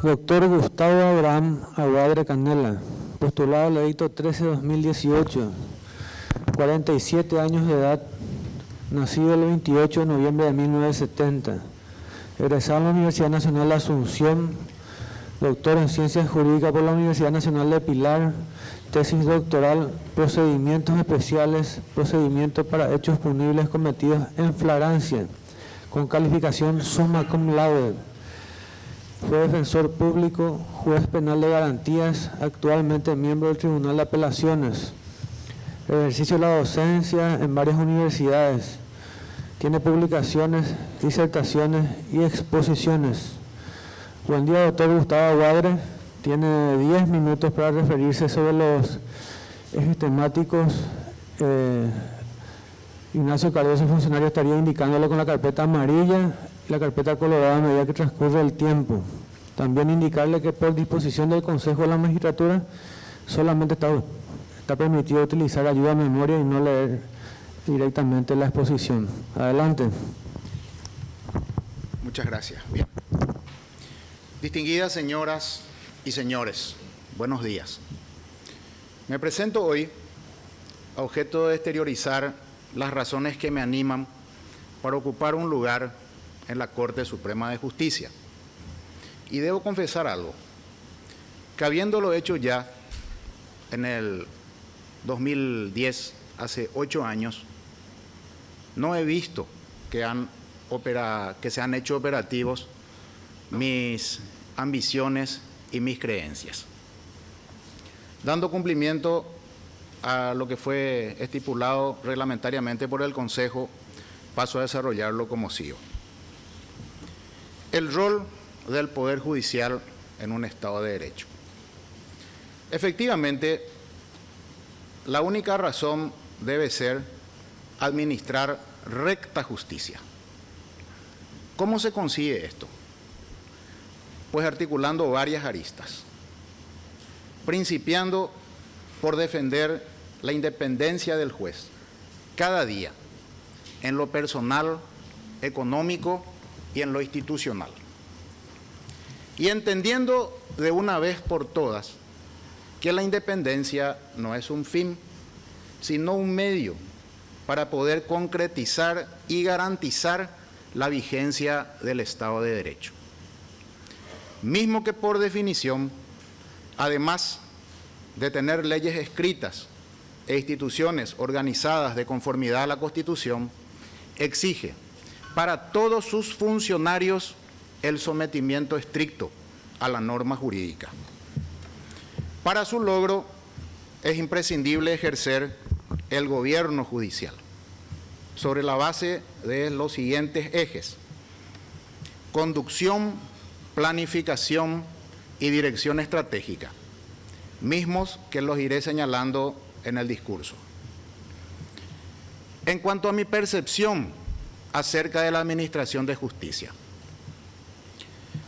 Doctor Gustavo Abraham Aguadre Canela, postulado al edicto 13-2018, 47 años de edad, nacido el 28 de noviembre de 1970, egresado en la Universidad Nacional de Asunción, doctor en Ciencias Jurídicas por la Universidad Nacional de Pilar, tesis doctoral, procedimientos especiales, procedimientos para hechos punibles cometidos en flagrancia, con calificación summa cum laude. Fue defensor público, juez penal de garantías, actualmente miembro del Tribunal de Apelaciones. Ejercicio de la docencia en varias universidades. Tiene publicaciones, disertaciones y exposiciones. Buen día, doctor Gustavo Aguadre. Tiene 10 minutos para referirse sobre los ejes temáticos. Ignacio Cardoso, funcionario, estaría indicándolo con la carpeta amarilla y la carpeta colorada a medida que transcurre el tiempo. También indicarle que por disposición del Consejo de la Magistratura solamente está permitido utilizar ayuda a memoria y no leer directamente la exposición. Adelante. Muchas gracias. Bien. Distinguidas señoras y señores, buenos días. Me presento hoy a objeto de exteriorizar las razones que me animan para ocupar un lugar en la Corte Suprema de Justicia. Y debo confesar algo, que habiéndolo hecho ya en el 2010, hace 8 años, no he visto que se han hecho operativos mis ambiciones y mis creencias. Dando cumplimiento a lo que fue estipulado reglamentariamente por el Consejo, paso a desarrollarlo como sigo. El rol del Poder Judicial en un Estado de Derecho. Efectivamente, la única razón debe ser administrar recta justicia. ¿Cómo se consigue esto? Pues articulando varias aristas, principiando por defender la independencia del juez, cada día, en lo personal, económico y en lo institucional. Y entendiendo de una vez por todas que la independencia no es un fin, sino un medio para poder concretizar y garantizar la vigencia del Estado de Derecho. Mismo que por definición, además de tener leyes escritas e instituciones organizadas de conformidad a la Constitución, exige para todos sus funcionarios el sometimiento estricto a la norma jurídica. Para su logro es imprescindible ejercer el gobierno judicial sobre la base de los siguientes ejes: conducción, planificación y dirección estratégica, mismos que los iré señalando en el discurso. En cuanto a mi percepción acerca de la administración de justicia,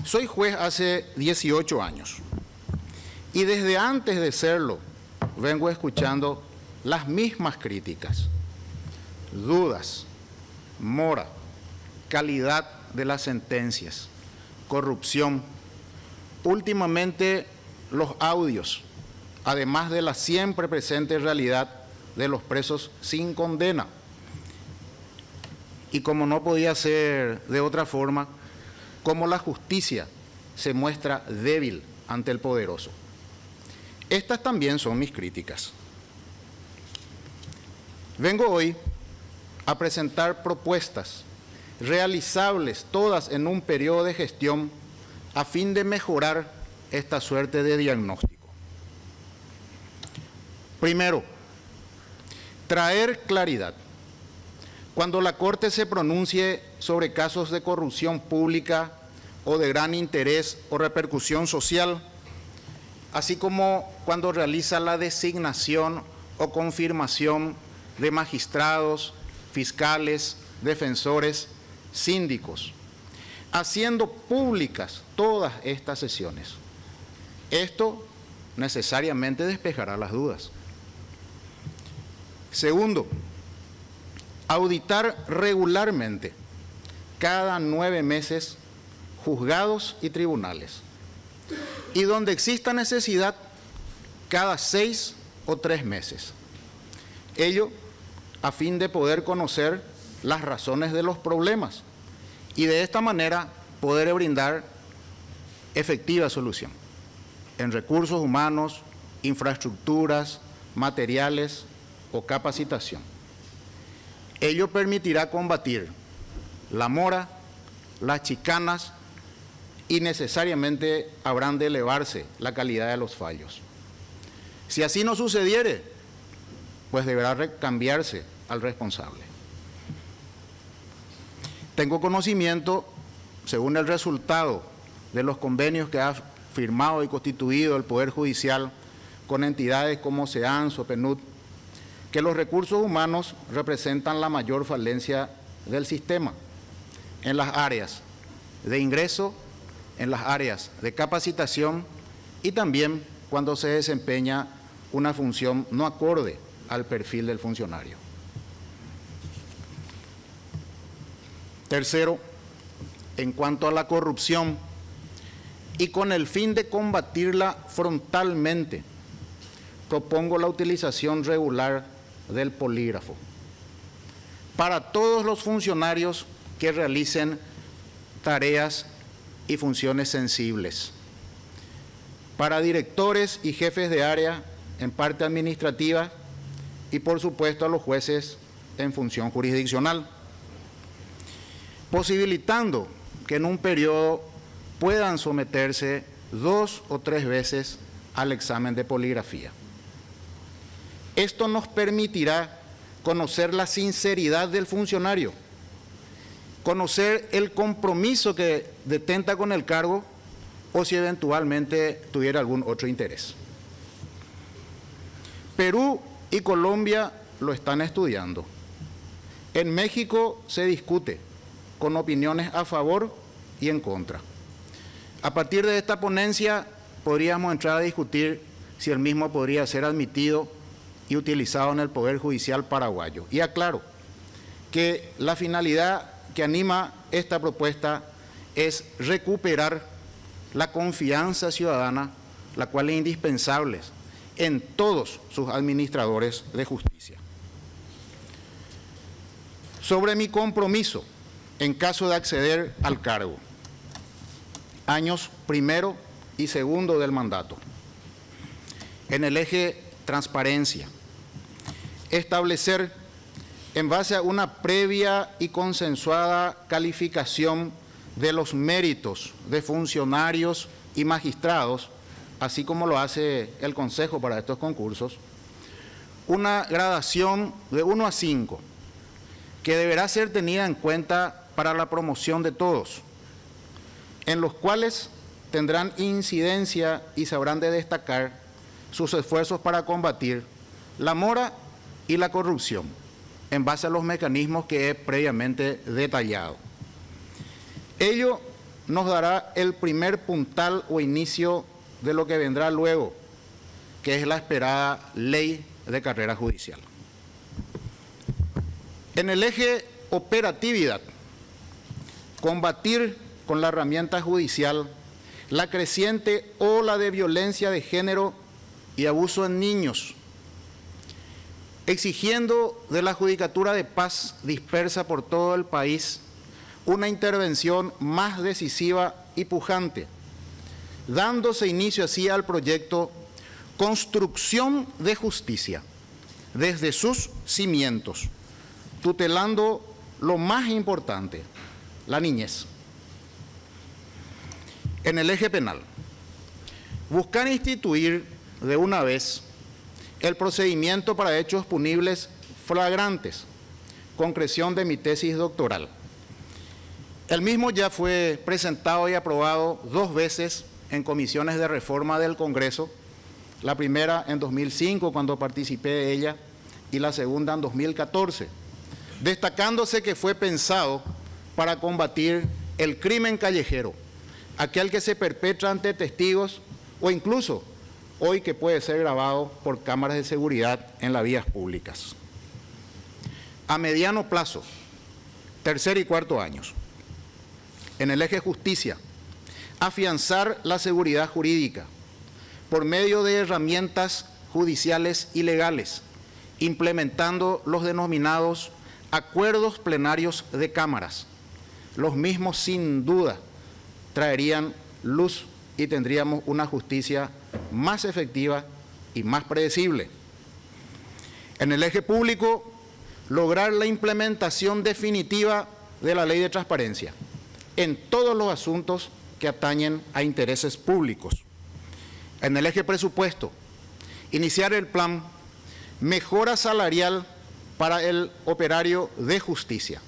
soy juez hace 18 años y desde antes de serlo vengo escuchando las mismas críticas, dudas, mora, calidad de las sentencias, corrupción, últimamente los audios, además de la siempre presente realidad de los presos sin condena. Y como no podía ser de otra forma, como la justicia se muestra débil ante el poderoso. Estas también son mis críticas. Vengo hoy a presentar propuestas realizables, todas en un periodo de gestión, a fin de mejorar esta suerte de diagnóstico. Primero, traer claridad. Cuando la Corte se pronuncie sobre casos de corrupción pública o de gran interés o repercusión social, así como cuando realiza la designación o confirmación de magistrados, fiscales, defensores, síndicos, haciendo públicas todas estas sesiones. Esto necesariamente despejará las dudas. Segundo, auditar regularmente, cada 9 meses, juzgados y tribunales, y donde exista necesidad, cada 6 o 3 meses. Ello a fin de poder conocer las razones de los problemas y de esta manera poder brindar efectiva solución en recursos humanos, infraestructuras, materiales o capacitación. Ello permitirá combatir la mora, las chicanas y necesariamente habrán de elevarse la calidad de los fallos. Si así no sucediere, pues deberá cambiarse al responsable. Tengo conocimiento, según el resultado de los convenios que ha firmado y constituido el Poder Judicial con entidades como SEANS o PNUD, que los recursos humanos representan la mayor falencia del sistema en las áreas de ingreso, en las áreas de capacitación y también cuando se desempeña una función no acorde al perfil del funcionario. Tercero, en cuanto a la corrupción, y con el fin de combatirla frontalmente, propongo la utilización regular del polígrafo para todos los funcionarios que realicen tareas y funciones sensibles, para directores y jefes de área en parte administrativa y por supuesto a los jueces en función jurisdiccional, posibilitando que en un periodo puedan someterse 2 o 3 veces al examen de poligrafía. Esto nos permitirá conocer la sinceridad del funcionario, conocer el compromiso que detenta con el cargo o si eventualmente tuviera algún otro interés. Perú y Colombia lo están estudiando. En México se discute con opiniones a favor y en contra. A partir de esta ponencia podríamos entrar a discutir si el mismo podría ser admitido y utilizado en el Poder Judicial paraguayo. Y aclaro que la finalidad que anima esta propuesta es recuperar la confianza ciudadana, la cual es indispensable en todos sus administradores de justicia. Sobre mi compromiso en caso de acceder al cargo, años primero y segundo del mandato. En el eje transparencia, establecer en base a una previa y consensuada calificación de los méritos de funcionarios y magistrados, así como lo hace el Consejo para estos concursos, una gradación de 1 a 5, que deberá ser tenida en cuenta para la promoción de todos, en los cuales tendrán incidencia y sabrán de destacar sus esfuerzos para combatir la mora y la corrupción, en base a los mecanismos que he previamente detallado. Ello nos dará el primer puntal o inicio de lo que vendrá luego, que es la esperada ley de carrera judicial. En el eje operatividad, combatir con la herramienta judicial la creciente ola de violencia de género y abuso en niños, exigiendo de la Judicatura de Paz dispersa por todo el país una intervención más decisiva y pujante, dándose inicio así al proyecto Construcción de Justicia desde sus cimientos, tutelando lo más importante, la niñez. En el eje penal, buscar instituir de una vez el procedimiento para hechos punibles flagrantes, concreción de mi tesis doctoral. El mismo ya fue presentado y aprobado 2 veces en comisiones de reforma del Congreso, la primera en 2005 cuando participé de ella y la segunda en 2014, destacándose que fue pensado para combatir el crimen callejero, aquel que se perpetra ante testigos o incluso hoy que puede ser grabado por cámaras de seguridad en las vías públicas. A mediano plazo, 3er y 4º años, en el eje justicia, afianzar la seguridad jurídica por medio de herramientas judiciales y legales, implementando los denominados acuerdos plenarios de cámaras. Los mismos, sin duda, traerían luz y tendríamos una justicia más efectiva y más predecible. En el eje público, lograr la implementación definitiva de la ley de transparencia en todos los asuntos que atañen a intereses públicos. En el eje presupuesto, iniciar el plan mejora salarial para el operario de justicia.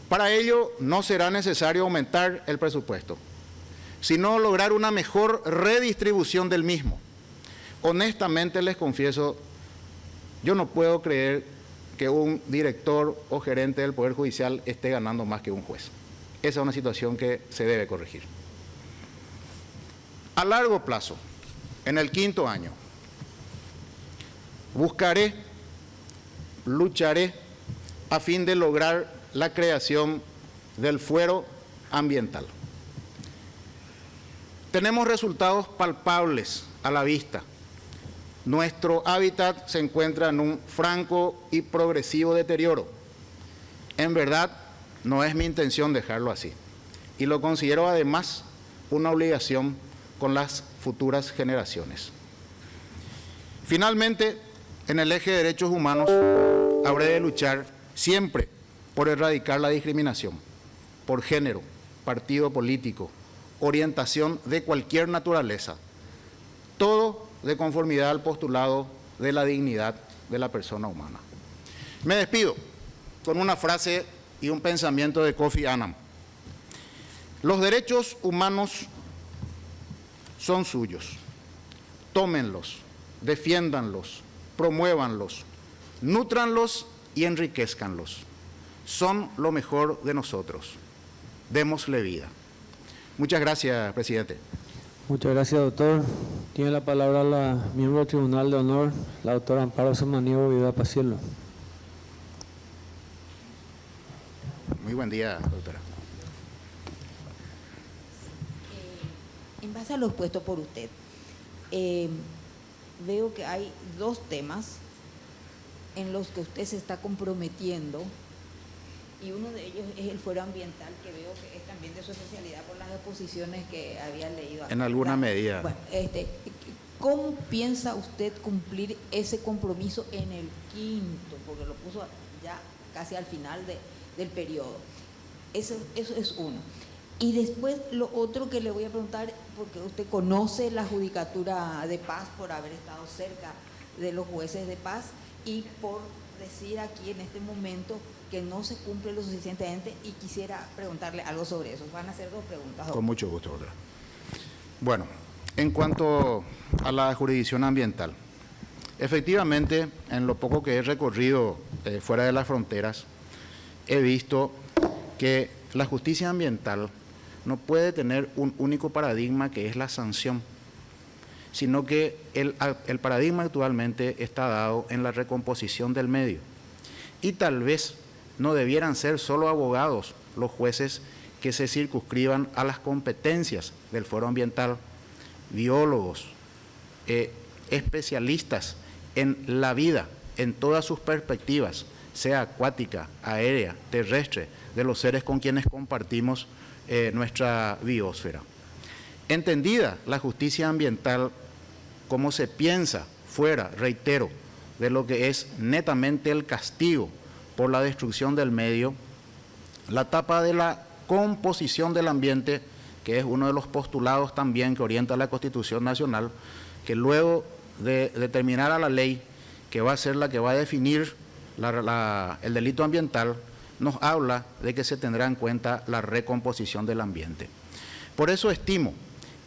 Para ello no será necesario aumentar el presupuesto, sino lograr una mejor redistribución del mismo. Honestamente les confieso, yo no puedo creer que un director o gerente del Poder Judicial esté ganando más que un juez. Esa es una situación que se debe corregir. A largo plazo, en el 5º año, lucharé a fin de lograr la creación del fuero ambiental. Tenemos resultados palpables a la vista. Nuestro hábitat se encuentra en un franco y progresivo deterioro. En verdad, no es mi intención dejarlo así. Y lo considero además una obligación con las futuras generaciones. Finalmente, en el eje de derechos humanos, habré de luchar siempre por erradicar la discriminación, por género, partido político, orientación de cualquier naturaleza, todo de conformidad al postulado de la dignidad de la persona humana. Me despido con una frase y un pensamiento de Kofi Annan. Los derechos humanos son suyos. Tómenlos, defiéndanlos, promuévanlos, nútranlos y enriquezcanlos. Son lo mejor de nosotros. Démosle vida. Muchas gracias, presidente. Muchas gracias, doctor. Tiene la palabra la miembro del Tribunal de Honor, la doctora Amparo Samaniego Viva Pacielo. Muy buen día, doctora. En base a lo expuesto por usted, veo que hay dos temas en los que usted se está comprometiendo, y uno de ellos es el fuero ambiental, que veo que es también de su especialidad por las exposiciones que había leído acá. En alguna medida. Bueno, ¿cómo piensa usted cumplir ese compromiso en el 5º? Porque lo puso ya casi al final del periodo. Eso es uno. Y después lo otro que le voy a preguntar, porque usted conoce la Judicatura de Paz por haber estado cerca de los jueces de paz y por decir aquí en este momento que no se cumple lo suficientemente, y quisiera preguntarle algo sobre eso. Van a hacer dos preguntas, doctor. Con mucho gusto, doctora. Bueno, en cuanto a la jurisdicción ambiental, efectivamente, en lo poco que he recorrido fuera de las fronteras, he visto que la justicia ambiental no puede tener un único paradigma, que es la sanción, sino que el paradigma actualmente está dado en la recomposición del medio. Y tal vez no debieran ser solo abogados los jueces que se circunscriban a las competencias del fuero ambiental, biólogos, especialistas en la vida, en todas sus perspectivas, sea acuática, aérea, terrestre, de los seres con quienes compartimos nuestra biosfera. Entendida la justicia ambiental como se piensa fuera, reitero, de lo que es netamente el castigo por la destrucción del medio, la etapa de la composición del ambiente, que es uno de los postulados también que orienta la Constitución Nacional, que luego de determinar a la ley, que va a ser la que va a definir el delito ambiental, nos habla de que se tendrá en cuenta la recomposición del ambiente. Por eso estimo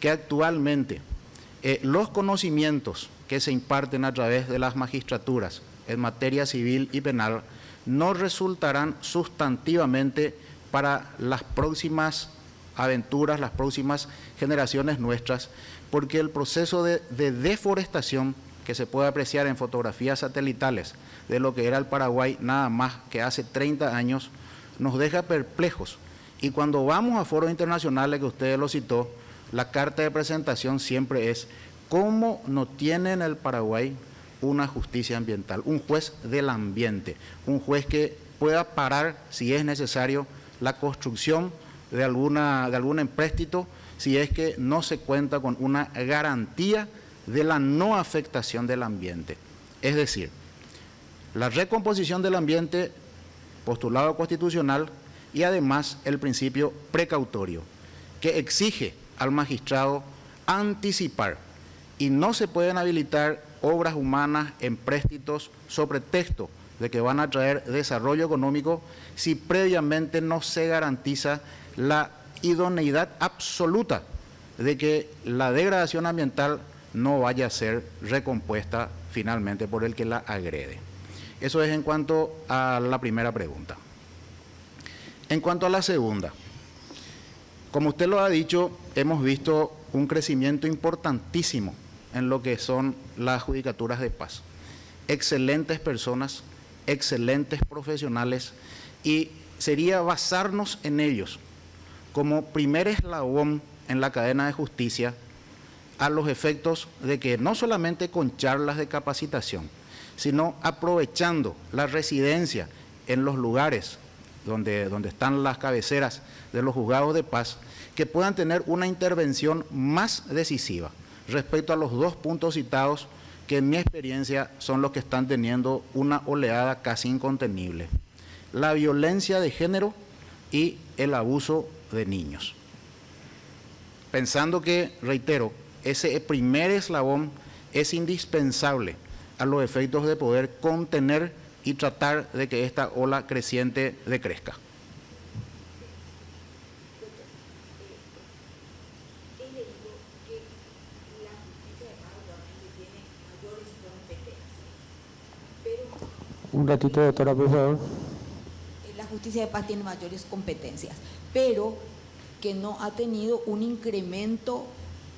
que actualmente los conocimientos que se imparten a través de las magistraturas en materia civil y penal no resultarán sustantivamente para las próximas aventuras, las próximas generaciones nuestras, porque el proceso de deforestación que se puede apreciar en fotografías satelitales de lo que era el Paraguay nada más que hace 30 años, nos deja perplejos Y cuando vamos a foros internacionales, que usted lo citó, la carta de presentación siempre es cómo no tiene en el Paraguay una justicia ambiental, un juez del ambiente, un juez que pueda parar, si es necesario, la construcción de algún empréstito, si es que no se cuenta con una garantía de la no afectación del ambiente. Es decir, la recomposición del ambiente, postulado constitucional, y además el principio precautorio, que exige al magistrado anticipar, y no se pueden habilitar obras humanas, empréstitos, sobre texto de que van a traer desarrollo económico si previamente no se garantiza la idoneidad absoluta de que la degradación ambiental no vaya a ser recompuesta finalmente por el que la agrede. Eso es en cuanto a la primera pregunta. En cuanto a la segunda, como usted lo ha dicho, hemos visto un crecimiento importantísimo en lo que son las judicaturas de paz. Excelentes personas, excelentes profesionales, y sería basarnos en ellos como primer eslabón en la cadena de justicia, a los efectos de que no solamente con charlas de capacitación, sino aprovechando la residencia en los lugares donde están las cabeceras de los juzgados de paz, que puedan tener una intervención más decisiva respecto a los dos puntos citados, que en mi experiencia son los que están teniendo una oleada casi incontenible: la violencia de género y el abuso de niños. Pensando que, reitero, ese primer eslabón es indispensable a los efectos de poder contener y tratar de que esta ola creciente decrezca. Un ratito, doctora, por favor. La justicia de paz tiene mayores competencias, pero que no ha tenido un incremento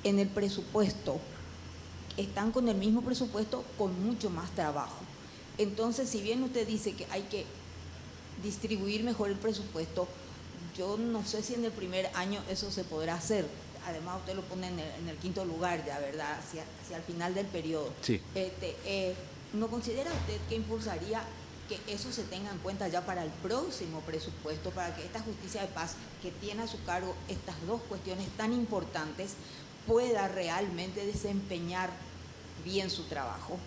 en el presupuesto. Están con el mismo presupuesto, con mucho más trabajo. Entonces, si bien usted dice que hay que distribuir mejor el presupuesto, yo no sé si en el primer año eso se podrá hacer. Además, usted lo pone en el quinto lugar ya, ¿verdad? Hacia el final del periodo. Sí. ¿No considera usted que impulsaría que eso se tenga en cuenta ya para el próximo presupuesto, para que esta justicia de paz, que tiene a su cargo estas dos cuestiones tan importantes, pueda realmente desempeñar bien su trabajo?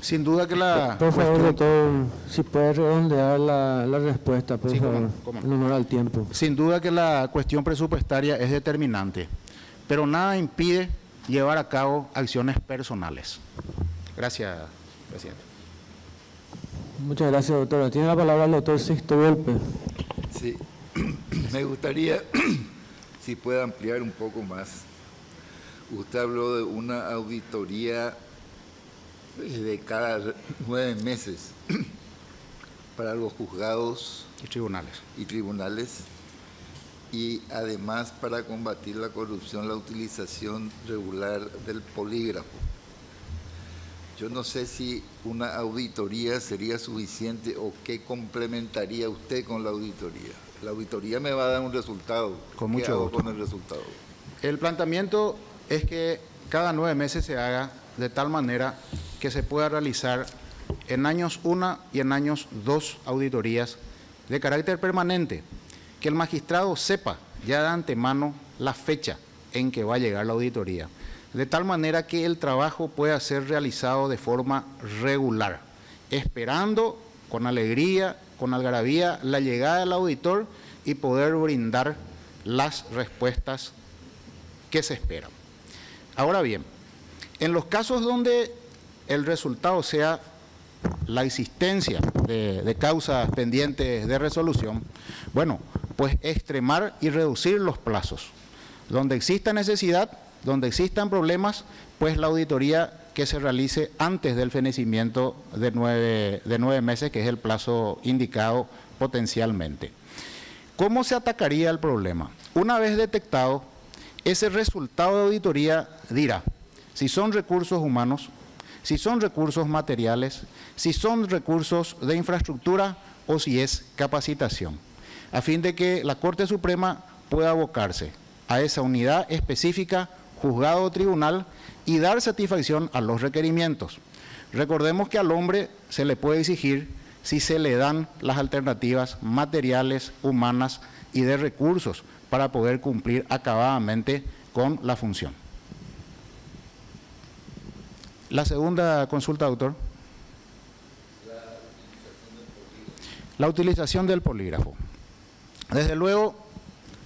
Sin duda que la... Por favor, doctor, si puede redondear la respuesta, por Sí, favor, cómo no. en honor al tiempo. Sin duda que la cuestión presupuestaria es determinante, pero nada impide llevar a cabo acciones personales. Gracias, presidente. Muchas gracias, doctora. Tiene la palabra el doctor Sixto Volpe. Sí, me gustaría, si puede ampliar un poco más. Usted habló de una auditoría de cada 9 meses para los juzgados Y tribunales. y tribunales, y además para combatir la corrupción, la utilización regular del polígrafo. Yo no sé si una auditoría sería suficiente o qué complementaría usted con la auditoría. La auditoría me va a dar un resultado. Con ¿Qué mucho hago gusto. con el resultado? El planteamiento es que cada 9 meses se haga de tal manera que se pueda realizar en años 1 y en años 2 auditorías de carácter permanente, que el magistrado sepa ya de antemano la fecha en que va a llegar la auditoría, de tal manera que el trabajo pueda ser realizado de forma regular, esperando con alegría, con algarabía, la llegada del auditor y poder brindar las respuestas que se esperan. Ahora bien, en los casos donde el resultado sea la existencia de causas pendientes de resolución, bueno, pues extremar y reducir los plazos. Donde exista necesidad, donde existan problemas, pues la auditoría que se realice antes del fenecimiento de 9 meses, que es el plazo indicado potencialmente. ¿Cómo se atacaría el problema? Una vez detectado, ese resultado de auditoría dirá si son recursos humanos, si son recursos materiales, si son recursos de infraestructura o si es capacitación. a fin de que la Corte Suprema pueda abocarse a esa unidad específica, juzgado o tribunal, y dar satisfacción a los requerimientos. Recordemos que al hombre se le puede exigir si se le dan las alternativas materiales, humanas y de recursos para poder cumplir acabadamente con la función. La segunda consulta, doctor. La utilización del polígrafo. Desde luego,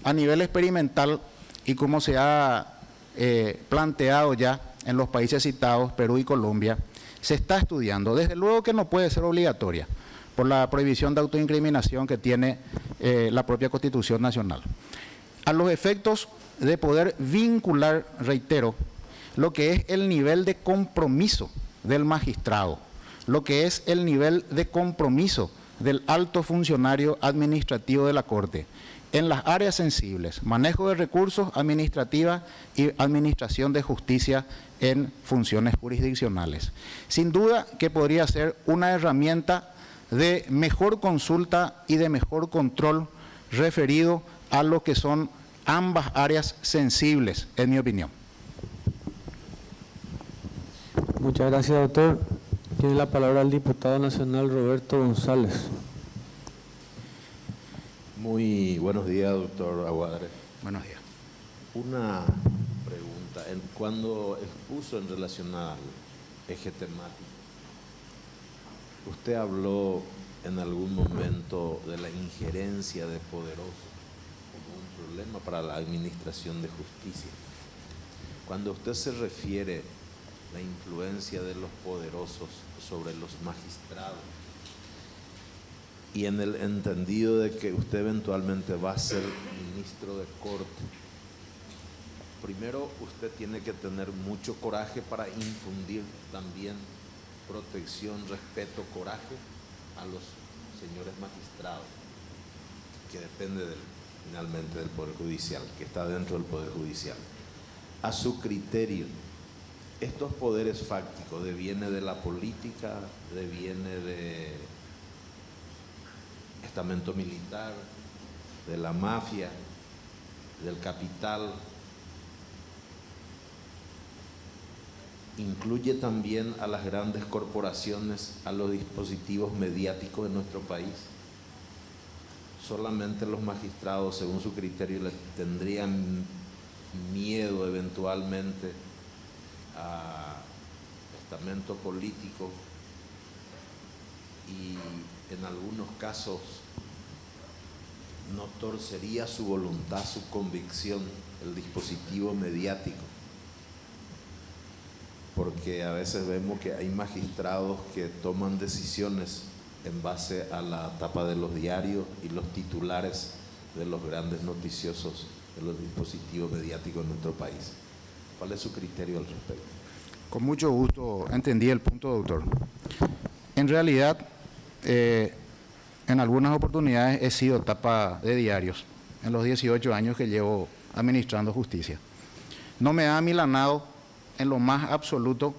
a nivel experimental y como se ha planteado ya en los países citados, Perú y Colombia, se está estudiando. Desde luego que no puede ser obligatoria por la prohibición de autoincriminación que tiene la propia Constitución Nacional. A los efectos de poder vincular, reitero, lo que es el nivel de compromiso del magistrado, lo que es el nivel de compromiso del alto funcionario administrativo de la Corte, en las áreas sensibles, manejo de recursos, administrativa y administración de justicia en funciones jurisdiccionales. Sin duda que podría ser una herramienta de mejor consulta y de mejor control referido a lo que son ambas áreas sensibles, en mi opinión. Muchas gracias, doctor. Tiene la palabra el diputado nacional Roberto González. Muy buenos días, doctor Aguadre. Buenos días. Una pregunta. Cuando expuso en relación al eje temático, usted habló en algún momento de la injerencia de poderosos como un problema para la administración de justicia. Cuando usted se refiere a la influencia de los poderosos sobre los magistrados, y en el entendido de que usted eventualmente va a ser ministro de Corte, primero usted tiene que tener mucho coraje para infundir también protección, respeto, coraje a los señores magistrados, que depende finalmente del Poder Judicial, que está dentro del Poder Judicial. A su criterio, estos poderes fácticos deviene de la política, deviene de estamento militar, de la mafia, del capital, incluye también a las grandes corporaciones, a los dispositivos mediáticos de nuestro país. Solamente los magistrados, según su criterio, le tendrían miedo eventualmente a estamento político y en algunos casos no torcería su voluntad, su convicción, el dispositivo mediático, porque a veces vemos que hay magistrados que toman decisiones en base a la tapa de los diarios y los titulares de los grandes noticiosos de los dispositivos mediáticos en nuestro país. ¿Cuál es su criterio al respecto? Con mucho gusto entendí el punto, doctor. En realidad, en algunas oportunidades he sido tapa de diarios en los 18 años que llevo administrando justicia. No me ha amilanado en lo más absoluto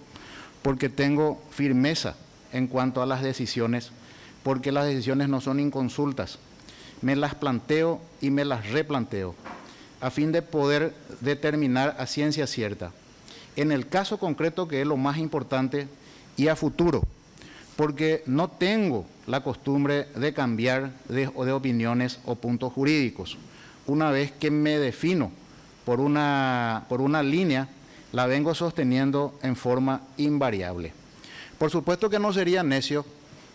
porque tengo firmeza en cuanto a las decisiones, porque las decisiones no son inconsultas. Me las planteo y me las replanteo a fin de poder determinar a ciencia cierta, en el caso concreto que es lo más importante y a futuro, porque no tengo la costumbre de cambiar de opiniones o puntos jurídicos. Una vez que me defino por una línea, la vengo sosteniendo en forma invariable. Por supuesto que no sería necio,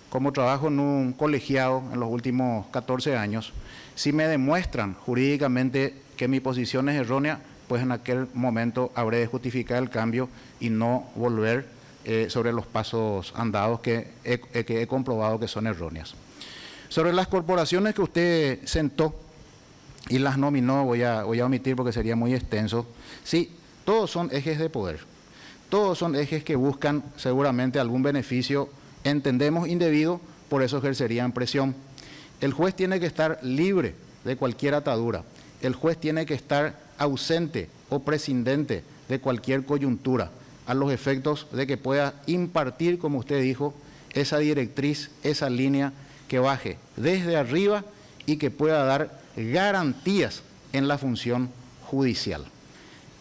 como trabajo en un colegiado en los últimos 14 años, si me demuestran jurídicamente que mi posición es errónea, pues en aquel momento habré de justificar el cambio y no volver sobre los pasos andados que he comprobado que son erróneas. Sobre las corporaciones que usted sentó y las nominó, voy a omitir porque sería muy extenso. Sí, todos son ejes de poder, todos son ejes que buscan seguramente algún beneficio, entendemos indebido, por eso ejercerían presión. El juez tiene que estar libre de cualquier atadura, el juez tiene que estar ausente o prescindente de cualquier coyuntura, a los efectos de que pueda impartir, como usted dijo, esa directriz, esa línea que baje desde arriba y que pueda dar garantías en la función judicial.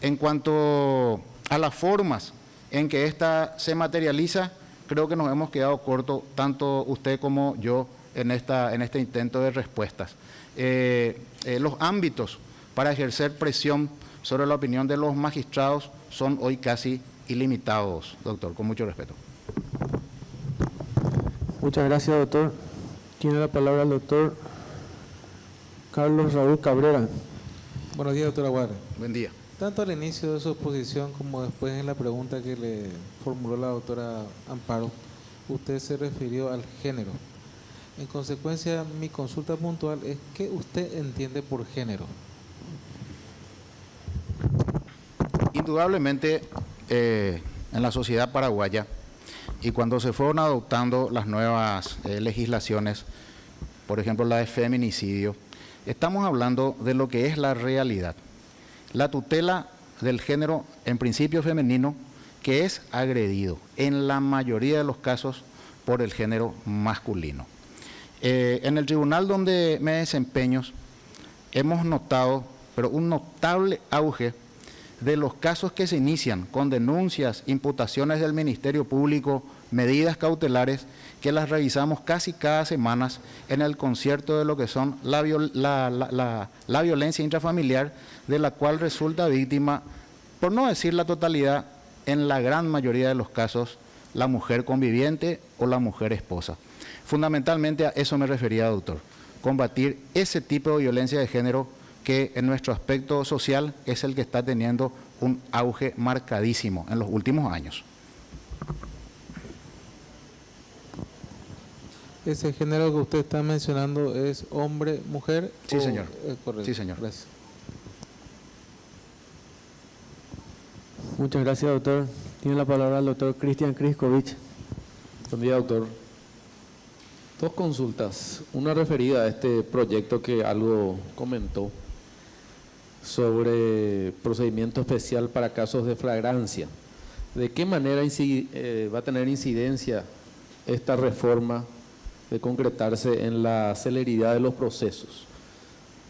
En cuanto a las formas en que ésta se materializa, creo que nos hemos quedado cortos, tanto usted como yo, en este intento de respuestas. Los ámbitos para ejercer presión sobre la opinión de los magistrados son hoy casi ilimitados, doctor, con mucho respeto. Muchas gracias, doctor. Tiene la palabra el doctor Carlos Raúl Cabrera. Buenos días, doctora Aguirre. Buen día. Tanto al inicio de su exposición como después en la pregunta que le formuló la doctora Amparo, usted se refirió al género. En consecuencia, mi consulta puntual es ¿qué usted entiende por género? Indudablemente, en la sociedad paraguaya, y cuando se fueron adoptando las nuevas legislaciones, por ejemplo la de feminicidio, estamos hablando de lo que es la realidad. La tutela del género, en principio femenino, que es agredido en la mayoría de los casos por el género masculino. En el tribunal donde me desempeño, hemos notado, pero un notable auge de los casos que se inician con denuncias, imputaciones del Ministerio Público, medidas cautelares, que las revisamos casi cada semana en el concierto de lo que son la violencia intrafamiliar, de la cual resulta víctima, por no decir la totalidad, en la gran mayoría de los casos, la mujer conviviente o la mujer esposa. Fundamentalmente a eso me refería, doctor, combatir ese tipo de violencia de género que en nuestro aspecto social es el que está teniendo un auge marcadísimo en los últimos años. ¿Ese género que usted está mencionando es hombre, mujer? Sí, señor. Correcto. Sí, señor. Gracias. Muchas gracias, doctor. Tiene la palabra el doctor Cristian Kriskovic. Buen día, doctor. Dos consultas. Una referida a este proyecto que algo comentó sobre procedimiento especial para casos de flagrancia. ¿De qué manera va a tener incidencia esta reforma de concretarse en la celeridad de los procesos?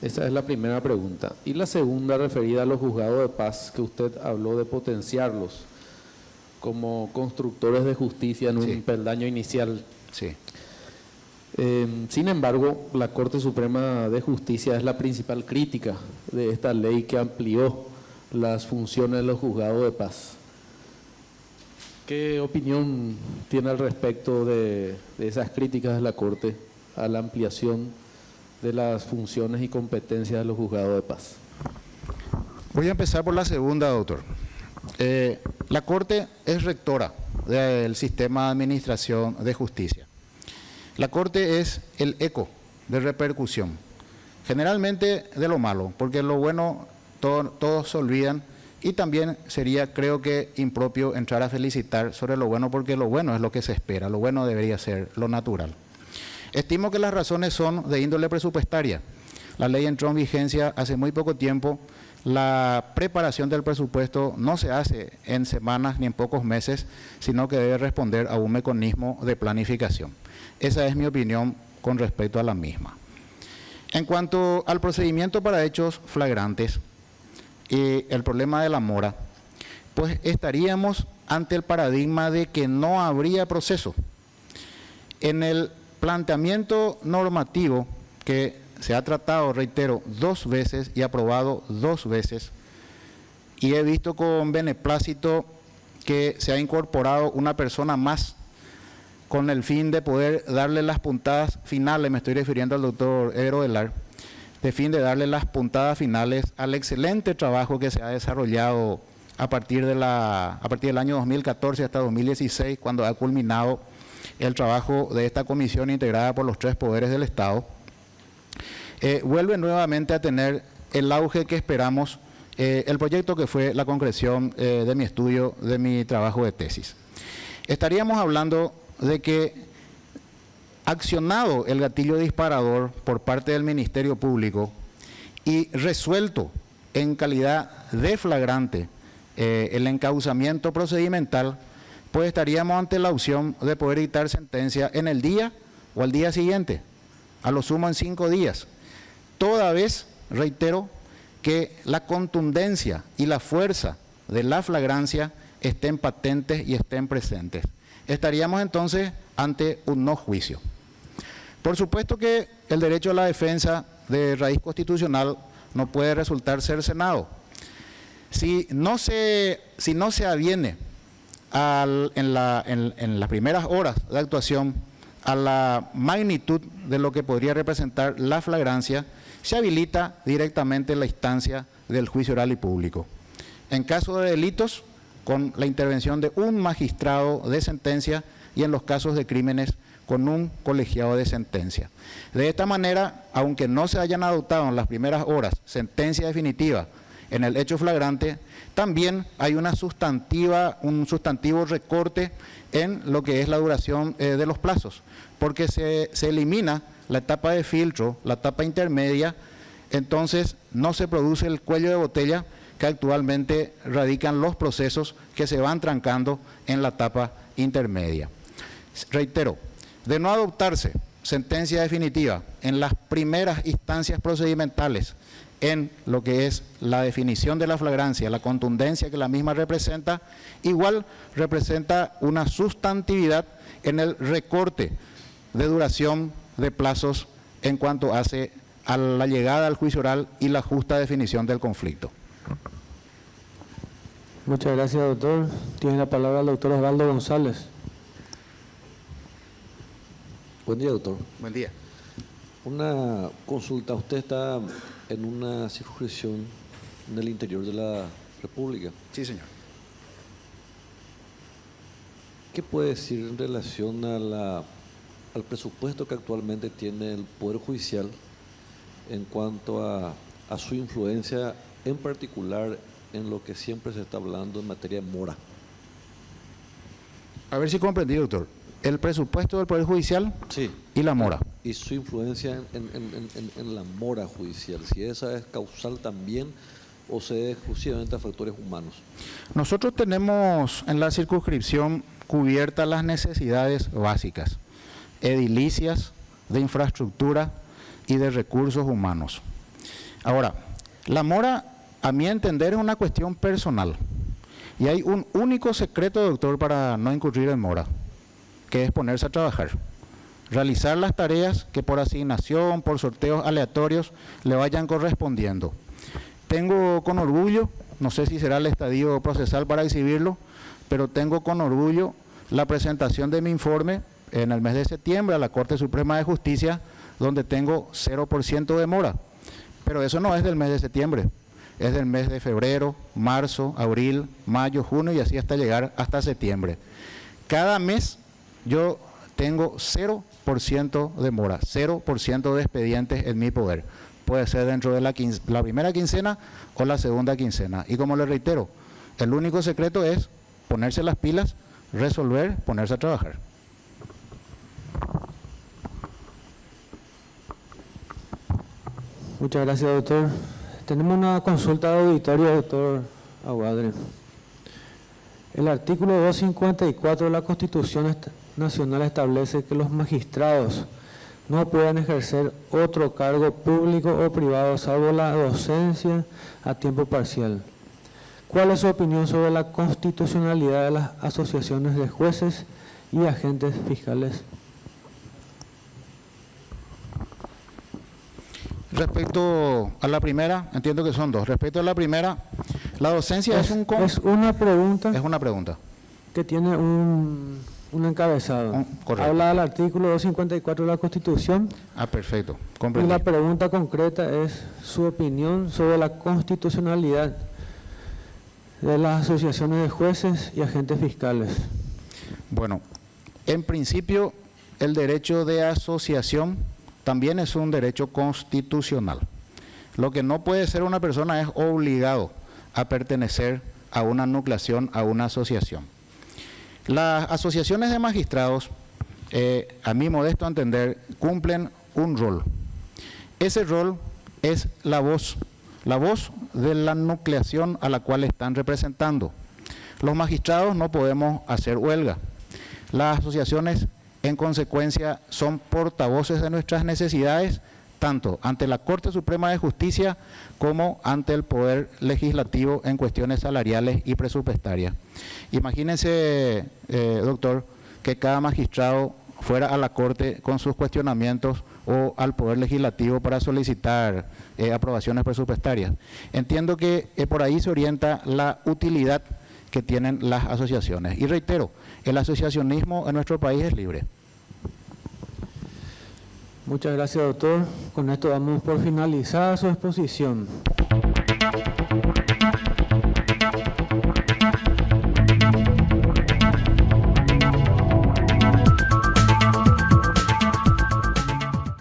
Esa es la primera pregunta. Y la segunda referida a los juzgados de paz, que usted habló de potenciarlos como constructores de justicia en un peldaño inicial. Sí. Sin embargo, la Corte Suprema de Justicia es la principal crítica de esta ley que amplió las funciones de los juzgados de paz. ¿Qué opinión tiene al respecto de esas críticas de la Corte a la ampliación de las funciones y competencias de los juzgados de paz? Voy a empezar por la segunda, doctor. La Corte es rectora del sistema de administración de justicia. La Corte es el eco de repercusión, generalmente de lo malo, porque lo bueno todos se olvidan, y también sería, creo que, impropio entrar a felicitar sobre lo bueno, porque lo bueno es lo que se espera, lo bueno debería ser lo natural. Estimo que las razones son de índole presupuestaria. La ley entró en vigencia hace muy poco tiempo. La preparación del presupuesto no se hace en semanas ni en pocos meses, sino que debe responder a un mecanismo de planificación. Esa es mi opinión con respecto a la misma. En cuanto al procedimiento para hechos flagrantes y el problema de la mora, pues estaríamos ante el paradigma de que no habría proceso. En el planteamiento normativo que se ha tratado, reitero, 2 veces y aprobado 2 veces, y he visto con beneplácito que se ha incorporado una persona más con el fin de poder darle las puntadas finales, me estoy refiriendo al doctor Ebro Velar, de fin de darle las puntadas finales al excelente trabajo que se ha desarrollado a partir del año 2014 hasta 2016, cuando ha culminado el trabajo de esta comisión integrada por los 3 poderes del Estado. Vuelve nuevamente a tener el auge que esperamos el proyecto que fue la concreción de mi estudio, de mi trabajo de tesis. Estaríamos hablando de que, accionado el gatillo disparador por parte del Ministerio Público y resuelto en calidad de flagrante el encauzamiento procedimental, pues estaríamos ante la opción de poder dictar sentencia en el día o al día siguiente, a lo sumo en 5 días. toda vez, reitero, que la contundencia y la fuerza de la flagrancia estén patentes y estén presentes. Estaríamos entonces ante un no juicio. Por supuesto que el derecho a la defensa de raíz constitucional no puede resultar cercenado. Si no se aviene en las primeras horas de actuación a la magnitud de lo que podría representar la flagrancia, se habilita directamente la instancia del juicio oral y público. En caso de delitos, con la intervención de un magistrado de sentencia, y en los casos de crímenes, con un colegiado de sentencia. De esta manera, aunque no se hayan adoptado en las primeras horas sentencia definitiva en el hecho flagrante, también hay un sustantivo recorte en lo que es la duración de los plazos, porque se elimina la etapa de filtro, la etapa intermedia, entonces no se produce el cuello de botella que actualmente radican los procesos que se van trancando en la etapa intermedia. Reitero, de no adoptarse sentencia definitiva en las primeras instancias procedimentales en lo que es la definición de la flagrancia, la contundencia que la misma representa, igual representa una sustantividad en el recorte de duración de plazos en cuanto hace a la llegada al juicio oral y la justa definición del conflicto. Muchas gracias, doctor. Tiene la palabra el doctor Osvaldo González. Buen día, doctor. Buen día. Una consulta. Usted está en una circunscripción en el interior de la República. Sí, señor. ¿Qué puede decir en relación a al presupuesto que actualmente tiene el Poder Judicial en cuanto a su influencia, en particular en lo que siempre se está hablando en materia de mora? A ver si comprendí, doctor. El presupuesto del Poder Judicial, sí, y la mora. Y su influencia en la mora judicial, si esa es causal también o se debe exclusivamente a factores humanos. Nosotros tenemos en la circunscripción cubiertas las necesidades básicas, edilicias, de infraestructura y de recursos humanos. Ahora, la mora, a mi entender, es una cuestión personal. Y hay un único secreto, doctor, para no incurrir en mora, que es ponerse a trabajar. Realizar las tareas que por asignación, por sorteos aleatorios, le vayan correspondiendo. Tengo con orgullo, no sé si será el estadio procesal para exhibirlo, pero tengo con orgullo la presentación de mi informe en el mes de septiembre a la Corte Suprema de Justicia, donde tengo 0% de mora. Pero eso no es del mes de septiembre, es del mes de febrero, marzo, abril, mayo, junio y así hasta llegar hasta septiembre. Cada mes yo tengo 0% de mora, 0% de expedientes en mi poder. Puede ser dentro de la primera quincena o la segunda quincena. Y como le reitero, el único secreto es ponerse las pilas, resolver, ponerse a trabajar. Muchas gracias, doctor. Tenemos una consulta de auditorio, doctor Aguadre. El artículo 254 de la Constitución Nacional establece que los magistrados no pueden ejercer otro cargo público o privado salvo la docencia a tiempo parcial. ¿Cuál es su opinión sobre la constitucionalidad de las asociaciones de jueces y agentes fiscales? Respecto a la primera, entiendo que son dos. Respecto a la primera, la docencia es una pregunta. Es una pregunta. Que tiene un encabezado. Correcto. Habla del artículo 254 de la Constitución. Ah, perfecto. Y Comprendí. la pregunta concreta es su opinión sobre la constitucionalidad de las asociaciones de jueces y agentes fiscales. Bueno, en principio, el derecho de asociación también es un derecho constitucional. Lo que no puede ser una persona es obligado a pertenecer a una nucleación, a una asociación. Las asociaciones de magistrados, a mi modesto entender, cumplen un rol. Ese rol es la voz de la nucleación a la cual están representando. Los magistrados no podemos hacer huelga. Las asociaciones, en consecuencia, son portavoces de nuestras necesidades, tanto ante la Corte Suprema de Justicia como ante el Poder Legislativo en cuestiones salariales y presupuestarias. Imagínense, doctor, que cada magistrado fuera a la Corte con sus cuestionamientos o al Poder Legislativo para solicitar aprobaciones presupuestarias. Entiendo que por ahí se orienta la utilidad que tienen las asociaciones. Y reitero, el asociacionismo en nuestro país es libre. Muchas gracias, doctor. Con esto damos por finalizada su exposición.